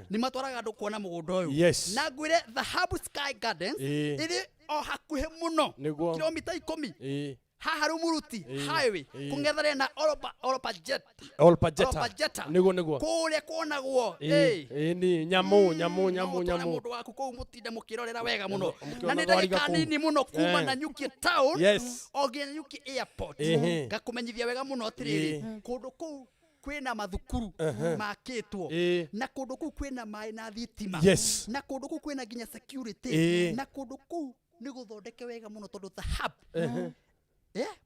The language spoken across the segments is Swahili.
ni matwaraga andu kuona mugunda uyu na ngwire the Hub Sky Gardens iri o hakuhe muno kilomita 10 haha rumuruti highway kungethere na Olpajeta nigo kuria kuonagwo ni nyamu mundu waku kou mutinde mukirorera wega muno na ni ndagika nini muno kuma na Nyuki town ogia Nyuki airport ngakumenyithia wega muno atiriri kundu kou kwina mathukuru makitwo na kundu kou kwina mai na thitima na kundu kou kwina ginya security na kundu kou ni guthondeke wega muno tondu the Hub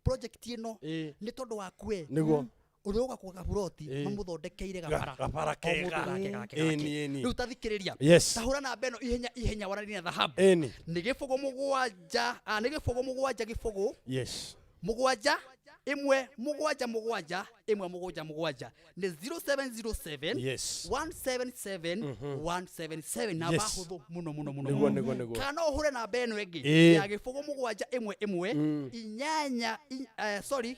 project ino ni tondu wakwe nigo uroga kwa kaburoti mamuthondekeire gabara kega riu tathikiriria tahura na beno ihenya warani na the Hub ni gifugo mugwanja gifugo mugwanja imwe mugwanja ni 0707 177 177 na bahuthu muno kana uhure na beno egi ya gifugo mugwanja imwe inyanya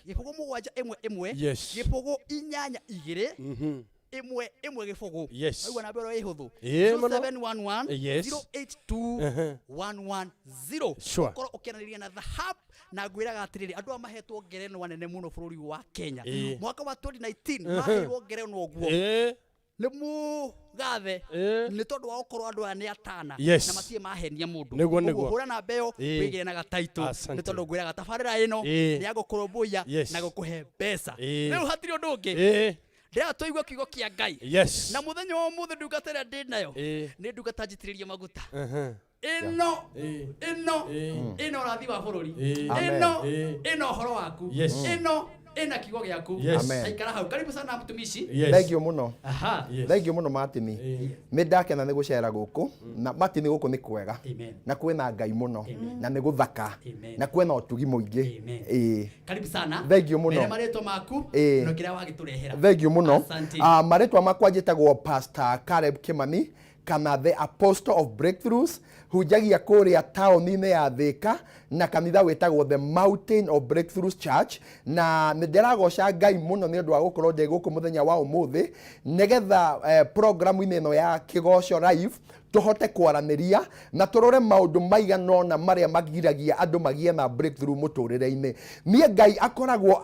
gifugo mugwanja imwe gifugo inyanya igire imwe gifugo aigua na bero ihuthu 0711 082 110 koro ukianiriria na the Hub na ngwiraga atiriri andu amahetwo ngerenwa nene muno bururi wa Kenya mwaka wa 2019 mahirwo ngerenwa guo ni mugathe ni tondu wa ukorwo andu ane atana na matie mahenia mundu hura na mbeo wigire na gataito ni tondu ngwiraga tabarira ino ni ya gukurumbuya na gukuhe mbeca riu hatiri undu ungi ndia toigwa kiugo kia Ngai na muthenya wa muthe ndungatira ndi nayo ni ndungata njitiriria maguta ino rathi wa bururi ino horo waku ina kiugo giaku aikara hau karibu sana mtumishi thank you muno Martin ni ndakena ni gucera guku na Martin guku ni kwega na kwina Ngai muno na ni guthaka na kwina utugi muingi karibu sana thank you muno maretwa maku no kiria wagiturehera thank you muno maretwa makwa njitagwo Pastor Caleb Kimani kana the Apostle of Breakthroughs hujagia kuria taoni-ini ya Thika na kanitha wetagwo the Mountain of Breakthroughs Church na ndiragoca Ngai muno ni undu wa gukorwo ndi guku muthenya wa umuthi nigetha programu-ini ino ya Kigoco Live tuhote kwaraniria na turore maundu maigana na maria magiragia andu magie na breakthrough muturire-ini nie Ngai akoragwo